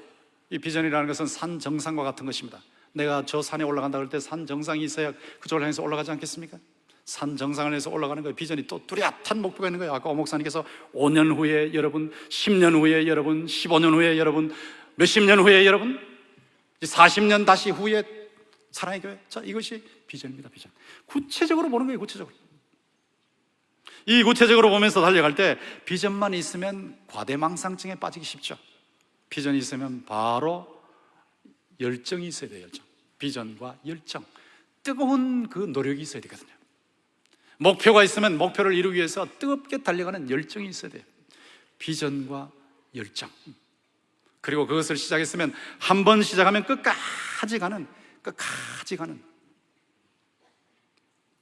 이 비전이라는 것은 산 정상과 같은 것입니다. 내가 저 산에 올라간다 그럴 때 산 정상이 있어야 그쪽을 향해서 올라가지 않겠습니까? 산 정상을 해서 올라가는 거예요. 비전이 또 뚜렷한 목표가 있는 거예요. 아까 오 목사님께서 5년 후에 여러분, 10년 후에 여러분, 15년 후에 여러분, 몇십 년 후에 여러분, 40년 다시 후에 사랑의 교회. 자, 이것이 비전입니다. 비전. 구체적으로 보는 거예요. 구체적으로. 이 구체적으로 보면서 달려갈 때 비전만 있으면 과대망상증에 빠지기 쉽죠. 비전이 있으면 바로 열정이 있어야 돼요. 열정. 비전과 열정, 뜨거운 그 노력이 있어야 되거든요. 목표가 있으면 목표를 이루기 위해서 뜨겁게 달려가는 열정이 있어야 돼요. 비전과 열정. 그리고 그것을 시작했으면 한 번 시작하면 끝까지 가는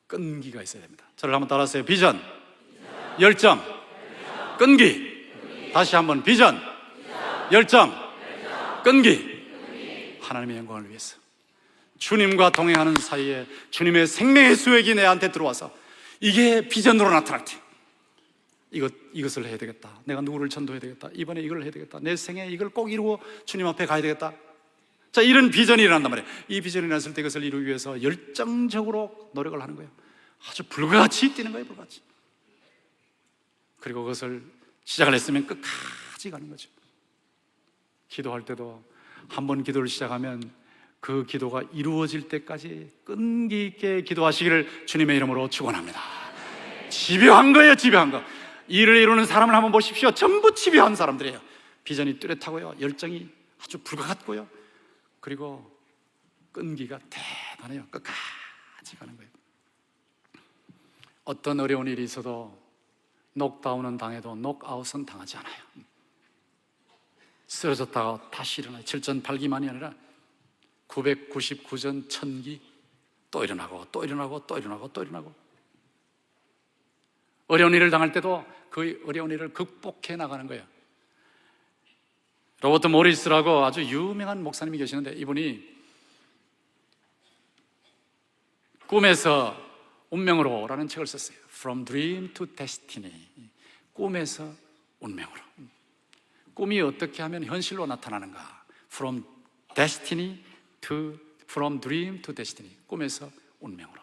끈기가 있어야 됩니다. 저를 한번 따라하세요. 비전, 열정, 끈기. 다시 한번 비전, 열정, 끈기. 하나님의 영광을 위해서 주님과 동행하는 사이에 주님의 생명의 수액이 내한테 들어와서 이게 비전으로 나타날 때, 이것을 해야 되겠다, 내가 누구를 전도해야 되겠다, 이번에 이걸 해야 되겠다, 내 생에 이걸 꼭 이루고 주님 앞에 가야 되겠다. 자, 이런 비전이 일어난단 말이에요. 이 비전이 일어났을 때 이것을 이루기 위해서 열정적으로 노력을 하는 거예요. 아주 불같이 뛰는 거예요, 불같이. 그리고 그것을 시작을 했으면 끝까지 가는 거죠. 기도할 때도 한 번 기도를 시작하면 그 기도가 이루어질 때까지 끈기 있게 기도하시기를 주님의 이름으로 축원합니다. 집요한 거예요, 집요한 거. 일을 이루는 사람을 한번 보십시오. 전부 집요한 사람들이에요. 비전이 뚜렷하고요, 열정이 아주 불같고요, 그리고 끈기가 대단해요. 끝까지 가는 거예요. 어떤 어려운 일이 있어도 녹다운은 당해도 녹아웃은 당하지 않아요. 쓰러졌다가 다시 일어나요. 7전 8기만이 아니라 999전 1000기, 또 일어나고 또 일어나고 또 일어나고 또 일어나고. 어려운 일을 당할 때도 그 어려운 일을 극복해 나가는 거예요. 로버트 모리스라고 아주 유명한 목사님이 계시는데, 이분이 꿈에서 운명으로 라는 책을 썼어요. From Dream to Destiny. 꿈에서 운명으로. 꿈이 어떻게 하면 현실로 나타나는가? From Dream to Destiny. 꿈에서 운명으로.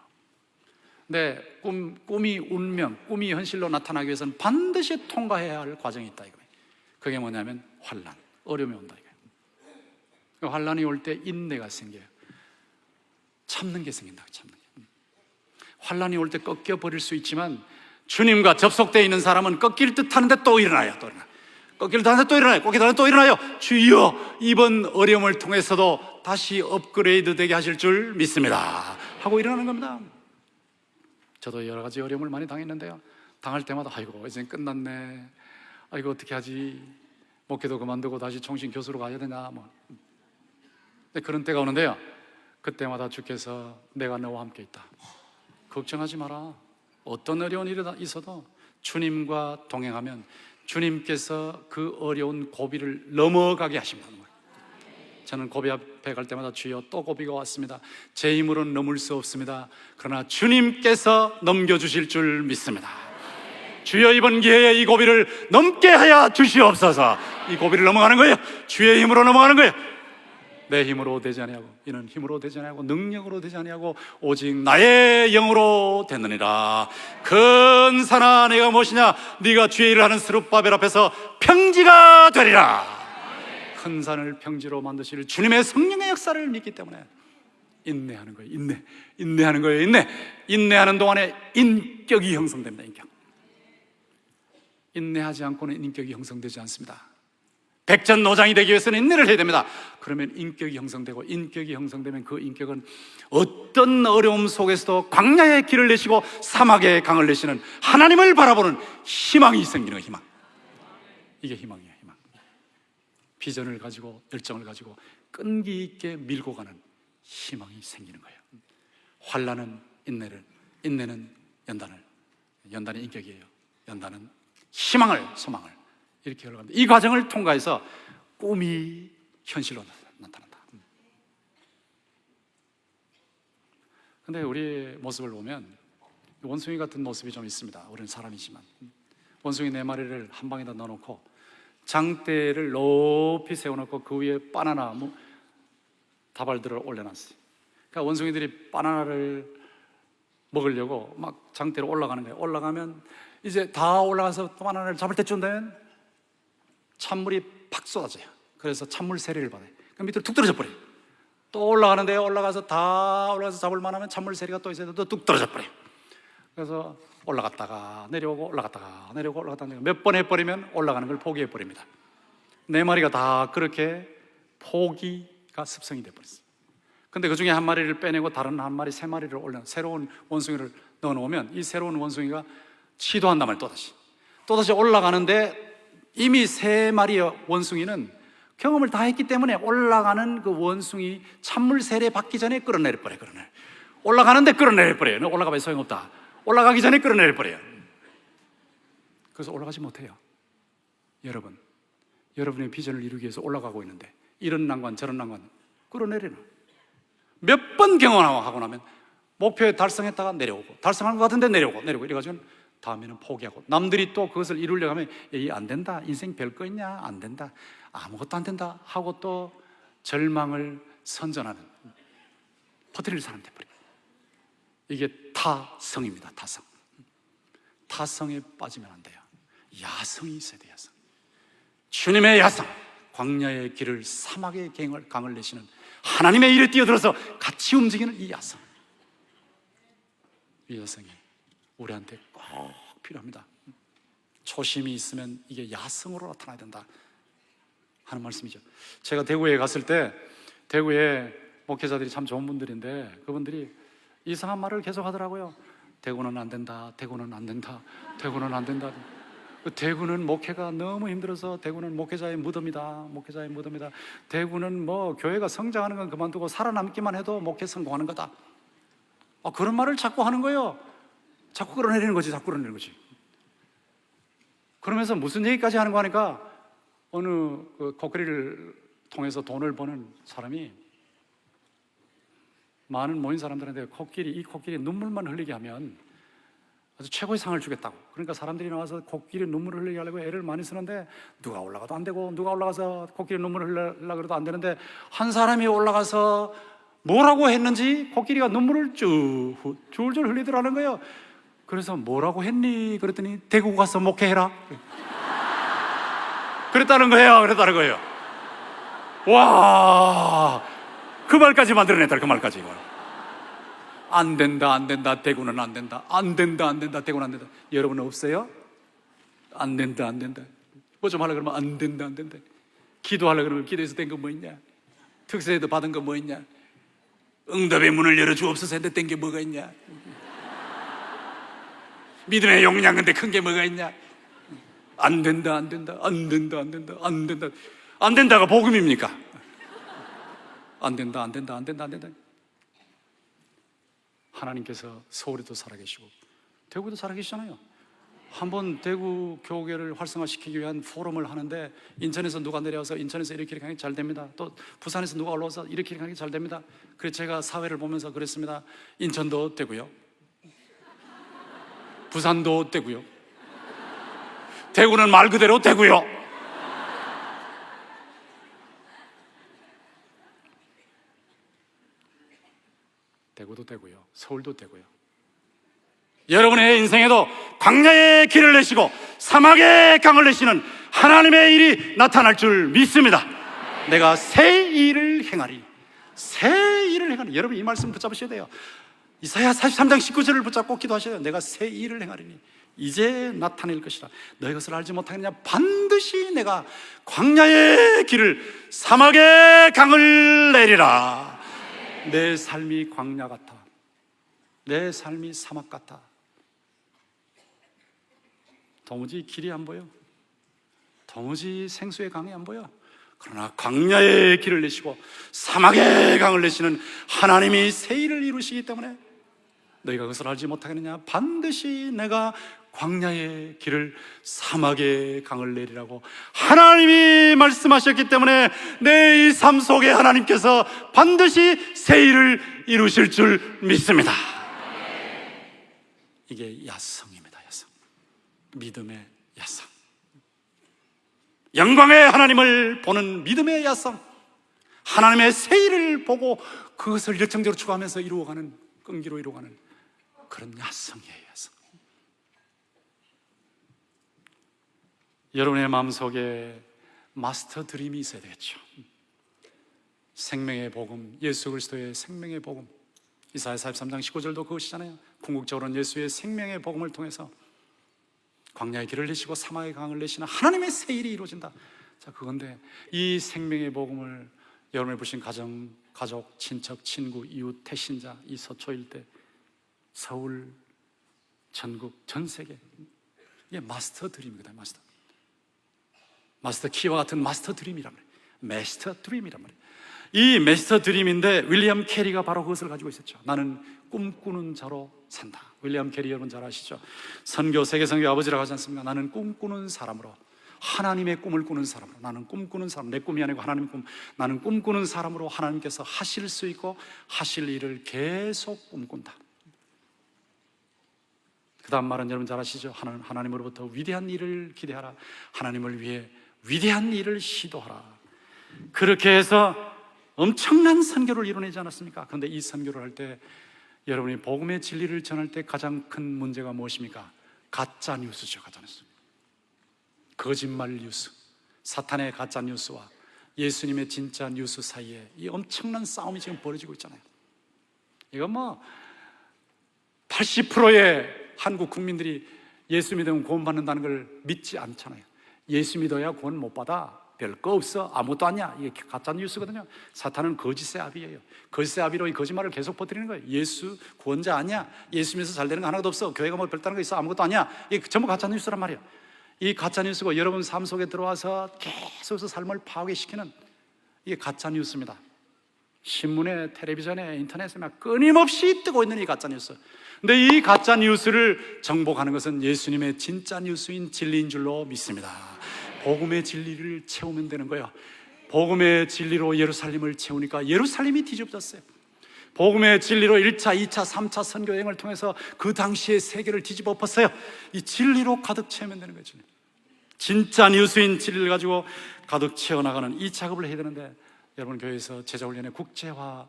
근데 꿈이 운명, 꿈이 현실로 나타나기 위해서는 반드시 통과해야 할 과정이 있다 이거예요. 그게 뭐냐면 환난, 어려움이 온다 이거예요. 환난이 올 때 인내가 생겨요. 참는 게 생긴다, 참는 게. 환난이 올 때 꺾여버릴 수 있지만 주님과 접속되어 있는 사람은 꺾일 듯 하는데 또 일어나요, 또 일어나요. 꺾일 듯 하는데 또 일어나요, 꺾일 듯 하는데 또 일어나요. 주여, 이번 어려움을 통해서도 다시 업그레이드 되게 하실 줄 믿습니다 하고 일어나는 겁니다. 저도 여러 가지 어려움을 많이 당했는데요, 당할 때마다 아이고 이제 끝났네, 아이고 어떻게 하지, 목회도 그만두고 다시 종신 교수로 가야 되나 뭐. 그런 때가 오는데요, 그때마다 주께서 내가 너와 함께 있다, 걱정하지 마라. 어떤 어려운 일이 있어도 주님과 동행하면 주님께서 그 어려운 고비를 넘어가게 하신다는 거예요. 저는 고비 앞에 갈 때마다 주여 또 고비가 왔습니다, 제 힘으로는 넘을 수 없습니다, 그러나 주님께서 넘겨주실 줄 믿습니다. 주여, 이번 기회에 이 고비를 넘게 하여 주시옵소서. 이 고비를 넘어가는 거예요. 주의 힘으로 넘어가는 거예요. 내 힘으로 되지 아니하고, 이는 힘으로 되지 아니하고 능력으로 되지 아니하고 오직 나의 영으로 되느니라. 큰 산아 내가 무엇이냐, 네가 주의 일을 하는 스룹바벨 앞에서 평지가 되리라. 큰 산을 평지로 만드실 주님의 성령의 역사를 믿기 때문에 인내하는 거예요. 인내하는 거예요. 인내하는 동안에 인격이 형성됩니다. 인내하지 않고는 인격이 형성되지 않습니다. 백전노장이 되기 위해서는 인내를 해야 됩니다. 그러면 인격이 형성되고, 인격이 형성되면 그 인격은 어떤 어려움 속에서도 광야의 길을 내시고 사막의 강을 내시는 하나님을 바라보는 희망이 생기는 거예요. 희망. 이게 희망이에요. 희망. 비전을 가지고, 열정을 가지고 끈기 있게 밀고 가는 희망이 생기는 거예요. 환난은 인내를, 인내는 연단을, 연단이 인격이에요. 연단은 희망을, 소망을 이렇게 흘러갑니다. 이 과정을 통과해서 꿈이 현실로 나타난다. 근데 우리의 모습을 보면 원숭이 같은 모습이 좀 있습니다. 우리는 사람이지만. 원숭이 4마리를 한 방에다 넣어놓고 장대를 높이 세워놓고 그 위에 바나나 다발들을 올려놨어요. 그러니까 원숭이들이 바나나를 먹으려고 막 장대로 올라가는 거예요. 올라가면 이제 다 올라가서 바나나를 잡을 때쯤 되면 찬물이 팍 쏟아져요. 그래서 찬물 세례를 받아요. 그럼 밑으로 뚝 떨어져 버려요. 또 올라가는데요, 올라가서 잡을 만하면 찬물 세례가 또 있어요. 또 뚝 떨어져 버려요. 그래서 올라갔다가 내려오고 올라갔다가 내려오고 올라갔다가 내려오고 몇 번 해버리면 올라가는 걸 포기해 버립니다. 4마리가 다 그렇게 포기가 습성이 돼버렸어요. 근데 그 중에 한 마리를 빼내고 다른 한 마리, 3마리를 올려 새로운 원숭이를 넣어놓으면 이 새로운 원숭이가 시도한단 말이에요. 또다시 올라가는데 이미 3마리의 원숭이는 경험을 다 했기 때문에 올라가는 그 원숭이 찬물 세례 받기 전에 끌어내릴 버려요. 올라가는데 끌어내릴 버려요. 너 올라가면 소용없다. 올라가기 전에 끌어내릴 버려요. 그래서 올라가지 못해요. 여러분의 비전을 이루기 위해서 올라가고 있는데 이런 난관 저런 난관 끌어내리는, 몇 번 경험하고 나면 목표에 달성했다가 내려오고, 달성한 것 같은데 내려오고 이래가지고 다음에는 포기하고, 남들이 또 그것을 이루려고 하면 안 된다, 인생 별거 있냐, 안 된다, 아무것도 안 된다 하고 또 절망을 선전하는, 퍼뜨릴 사람 돼버려요. 이게 타성입니다. 타성. 타성에 빠지면 안 돼요. 야성이 있어야 돼요. 야성. 주님의 야성, 광야의 길을 사막의 강을 내시는 하나님의 일에 뛰어들어서 같이 움직이는 이 야성, 이 야성이 우리한테 꼭 필요합니다. 초심이 있으면 이게 야성으로 나타나야 된다 하는 말씀이죠. 제가 대구에 갔을 때, 대구에 목회자들이 참 좋은 분들인데 그분들이 이상한 말을 계속 하더라고요. 대구는 안 된다, 대구는 안 된다, 대구는 안 된다. 대구는 목회가 너무 힘들어서 대구는 목회자의 무덤이다, 목회자의 무덤이다. 대구는 뭐 교회가 성장하는 건 그만두고 살아남기만 해도 목회 성공하는 거다. 그런 말을 자꾸 하는 거예요. 자꾸 끌어내리는 거지, 자꾸 끌어내리는 거지. 그러면서 무슨 얘기까지 하는 거 하니까 어느 코끼리를 통해서 돈을 버는 사람이 많은 모인 사람들한테 이 코끼리 눈물만 흘리게 하면 아주 최고의 상을 주겠다고. 그러니까 사람들이 나와서 코끼리 눈물을 흘리게 하려고 애를 많이 쓰는데 누가 올라가도 안 되고, 누가 올라가서 코끼리 눈물을 흘리려고 해도 안 되는데, 한 사람이 올라가서 뭐라고 했는지 코끼리가 눈물을 줄줄 흘리더라는 거예요. 그래서 뭐라고 했니? 그랬더니 대구 가서 목회해라 그랬다는 거예요. 와, 그 말까지 만들어냈다. 그 말까지. 안 된다, 대구는 안 된다, 안 된다, 대구는 안 된다. 여러분 없어요? 안 된다. 뭐 좀 하려고 그러면 안 된다. 기도하려고 그러면 기도해서 된 거 뭐 있냐? 특세에도 받은 거 뭐 있냐? 응답의 문을 열어주옵소서 했는데 된 게 뭐가 있냐? 믿음의 용량 근데 큰 게 뭐가 있냐? 안 된다. 안 된다가 복음입니까? 안 된다. 하나님께서 서울에도 살아계시고 대구에도 살아계시잖아요. 한번 대구 교회를 활성화시키기 위한 포럼을 하는데 인천에서 누가 내려와서 인천에서 이렇게 하는 게 잘 됩니다. 또 부산에서 누가 올라와서 이렇게 하는 게 잘 됩니다. 그래서 제가 사회를 보면서 그랬습니다. 인천도 되고요, 부산도 되고요, 대구는 말 그대로 되고요. 대구도 되고요, 서울도 되고요. 여러분의 인생에도 광야의 길을 내시고 사막의 강을 내시는 하나님의 일이 나타날 줄 믿습니다. 내가 새 일을 행하리. 여러분 이 말씀 붙잡으셔야 돼요. 이사야 43장 19절을 붙잡고 기도하셔야 돼요. 내가 새 일을 행하리니 이제 나타낼 것이라. 너희 것을 알지 못하느냐? 반드시 내가 광야의 길을 사막의 강을 내리라. 내 삶이 광야 같아, 내 삶이 사막 같아. 도무지 길이 안 보여, 도무지 생수의 강이 안 보여. 그러나 광야의 길을 내시고 사막의 강을 내시는 하나님이 새 일을 이루시기 때문에 너희가 그것을 알지 못하겠느냐? 반드시 내가 광야의 길을 사막의 강을 내리라고 하나님이 말씀하셨기 때문에 내 이 삶 속에 하나님께서 반드시 새 일을 이루실 줄 믿습니다. 이게 야성입니다. 야성, 믿음의 야성, 영광의 하나님을 보는 믿음의 야성, 하나님의 새 일을 보고 그것을 열정적으로 추구하면서 이루어가는, 끈기로 이루어가는 그런 야성이에요. 야성. 여러분의 마음속에 마스터 드림이 있어야 되겠죠. 생명의 복음, 예수 그리스도의 생명의 복음. 이사야 43장 19절도 그것이잖아요. 궁극적으로는 예수의 생명의 복음을 통해서 광야의 길을 내시고 사막의 강을 내시는 하나님의 새 일이 이루어진다. 자, 그건데 이 생명의 복음을 여러분이 보신 가정, 가족, 친척, 친구, 이웃, 태신자, 이 서초 일대, 서울, 전국, 전 세계, 이게 마스터 드림입니다. 마스터 키와 같은 마스터 드림이란 말이에요. 마스터 드림이란 말이에요. 이 마스터 드림인데 윌리엄 캐리가 바로 그것을 가지고 있었죠. 나는 꿈꾸는 자로 산다. 윌리엄 캐리 여러분 잘 아시죠? 선교, 세계 선교 아버지라고 하지 않습니까? 나는 꿈꾸는 사람으로, 하나님의 꿈을 꾸는 사람으로, 나는 꿈꾸는 사람, 내 꿈이 아니고 하나님의 꿈, 나는 꿈꾸는 사람으로 하나님께서 하실 수 있고 하실 일을 계속 꿈꾼다. 그 다음 말은 여러분 잘 아시죠? 하나님으로부터 위대한 일을 기대하라. 하나님을 위해 위대한 일을 시도하라. 그렇게 해서 엄청난 선교를 이뤄내지 않았습니까? 그런데 이 선교를 할 때 여러분이 복음의 진리를 전할 때 가장 큰 문제가 무엇입니까? 가짜 뉴스죠. 가짜 뉴스, 거짓말 뉴스, 사탄의 가짜 뉴스와 예수님의 진짜 뉴스 사이에 이 엄청난 싸움이 지금 벌어지고 있잖아요. 이거 80%의 한국 국민들이 예수 믿으면 구원받는다는 걸 믿지 않잖아요. 예수 믿어야 구원 못 받아, 별거 없어, 아무것도 아니야, 이게 가짜 뉴스거든요. 사탄은 거짓의 아비예요. 거짓의 아비로 이 거짓말을 계속 퍼뜨리는 거예요. 예수 구원자 아니야, 예수 믿어서 잘 되는 거 하나도 없어, 교회가 뭐 별다른 거 있어, 아무것도 아니야. 이게 전부 가짜 뉴스란 말이에요. 이 가짜 뉴스가 여러분 삶 속에 들어와서 계속해서 삶을 파괴시키는 이게 가짜 뉴스입니다. 신문에, 텔레비전에, 인터넷에 막 끊임없이 뜨고 있는 이 가짜 뉴스. 근데 이 가짜 뉴스를 정복하는 것은 예수님의 진짜 뉴스인 진리인 줄로 믿습니다. 복음의 진리를 채우면 되는 거예요. 복음의 진리로 예루살렘을 채우니까 예루살렘이 뒤집어졌어요. 복음의 진리로 1차, 2차, 3차 선교여행을 통해서 그 당시의 세계를 뒤집어 엎었어요. 이 진리로 가득 채우면 되는 거죠. 진짜 뉴스인 진리를 가지고 가득 채워나가는 이 작업을 해야 되는데, 여러분 교회에서 제자훈련의 국제화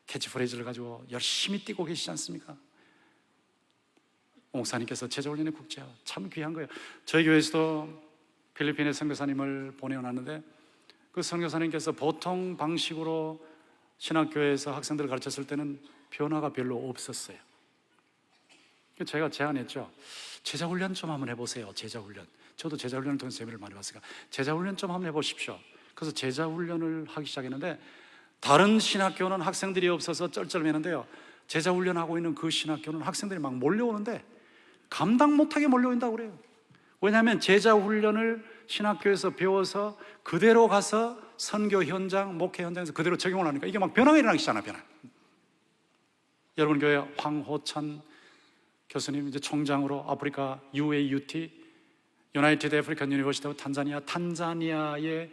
캐치프레이즈를 가지고 열심히 뛰고 계시지 않습니까? 목사님께서 제자훈련의 국제화 참 귀한 거예요. 저희 교회에서도 필리핀의 선교사님을 보내놨는데, 그 선교사님께서 보통 방식으로 신학교에서 학생들을 가르쳤을 때는 변화가 별로 없었어요. 제가 제안했죠. 제자훈련 좀 한번 해보세요. 제자훈련. 저도 제자훈련을 통해서 재미를 많이 봤으니까 제자훈련 좀 한번 해보십시오. 그래서 제자훈련을 하기 시작했는데, 다른 신학교는 학생들이 없어서 쩔쩔매는데요, 제자훈련하고 있는 그 신학교는 학생들이 막 몰려오는데 감당 못하게 몰려온다고 그래요. 왜냐하면 제자훈련을 신학교에서 배워서 그대로 가서 선교 현장, 목회 현장에서 그대로 적용을 하니까 이게 막 변화가 일어나기 시작하나, 변화. 여러분 교회 황호찬 교수님 이제 총장으로 아프리카 UAUT, 유나이티드 아프리칸 유니버시티 탄자니아의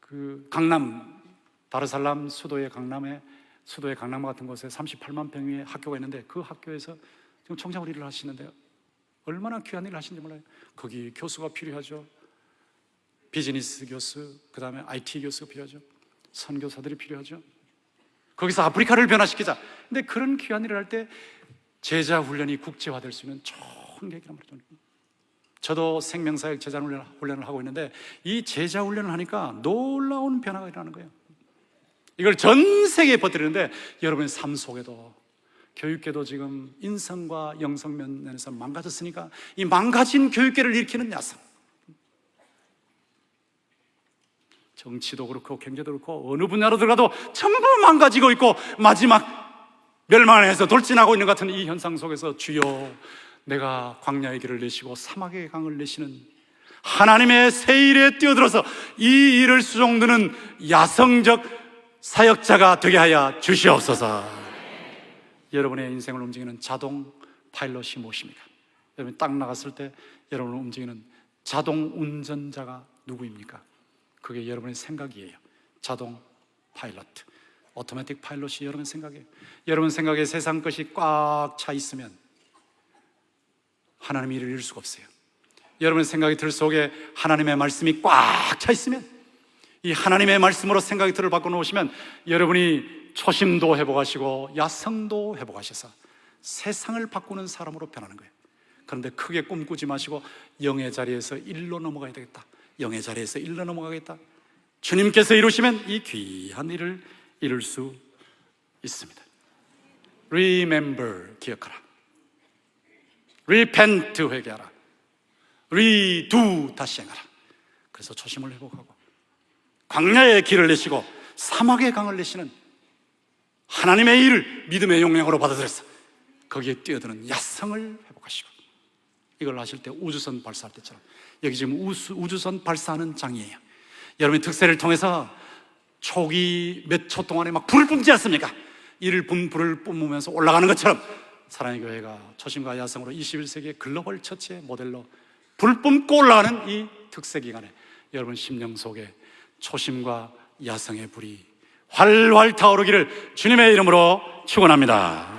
그 강남, 다르살람 수도의 강남과 같은 곳에 38만 평의 학교가 있는데, 그 학교에서 지금 총장으로 일을 하시는데요, 얼마나 귀한 일을 하시는지 몰라요. 거기 교수가 필요하죠. 비즈니스 교수, 그 다음에 IT 교수가 필요하죠. 선교사들이 필요하죠. 거기서 아프리카를 변화시키자. 근데 그런 귀한 일을 할 때 제자 훈련이 국제화될 수 있는 좋은 계기란 말이죠. 저도 생명사역 제자 훈련을 하고 있는데, 이 제자 훈련을 하니까 놀라운 변화가 일어나는 거예요. 이걸 전 세계에 퍼뜨리는데, 여러분의 삶 속에도, 교육계도 지금 인성과 영성 면에서 망가졌으니까 이 망가진 교육계를 일으키는 야성, 정치도 그렇고 경제도 그렇고 어느 분야로 들어가도 전부 망가지고 있고 마지막 멸망을 해서 돌진하고 있는 것 같은 이 현상 속에서, 주여 내가 광야의 길을 내시고 사막의 강을 내시는 하나님의 새 일에 뛰어들어서 이 일을 수종드는 야성적 사역자가 되게 하여 주시옵소서. 여러분의 인생을 움직이는 자동 파일럿이 무엇입니까? 여러분이 딱 나갔을 때 여러분을 움직이는 자동 운전자가 누구입니까? 그게 여러분의 생각이에요. 자동 파일럿, 오토매틱 파일럿이 여러분 생각이에요. 여러분 생각에 세상 것이 꽉 차 있으면 하나님의 일을 이룰 수가 없어요. 여러분 생각의 틀 속에 하나님의 말씀이 꽉 차 있으면, 이 하나님의 말씀으로 생각의 틀을 바꿔놓으시면 여러분이 초심도 회복하시고 야성도 회복하셔서 세상을 바꾸는 사람으로 변하는 거예요. 그런데 크게 꿈꾸지 마시고 영의 자리에서 일로 넘어가야 되겠다, 영의 자리에서 일로 넘어가겠다, 주님께서 이루시면 이 귀한 일을 이룰 수 있습니다. Remember, 기억하라. Repent, 회개하라. Redo, 다시 행하라. 그래서 초심을 회복하고 광야의 길을 내시고 사막의 강을 내시는 하나님의 일을 믿음의 용량으로 받아들여서 거기에 뛰어드는 야성을 회복하시고, 이걸 하실 때 우주선 발사할 때처럼, 여기 지금 우주선 발사하는 장이에요. 여러분의 특세를 통해서 초기 몇 초 동안에 막 불을 뿜지 않습니까? 불을 뿜으면서 올라가는 것처럼 사랑의 교회가 초심과 야성으로 21세기의 글로벌 처치의 모델로 불 뿜고 올라가는 이 특세 기간에 여러분 심령 속에 초심과 야성의 불이 활활 타오르기를 주님의 이름으로 축원합니다.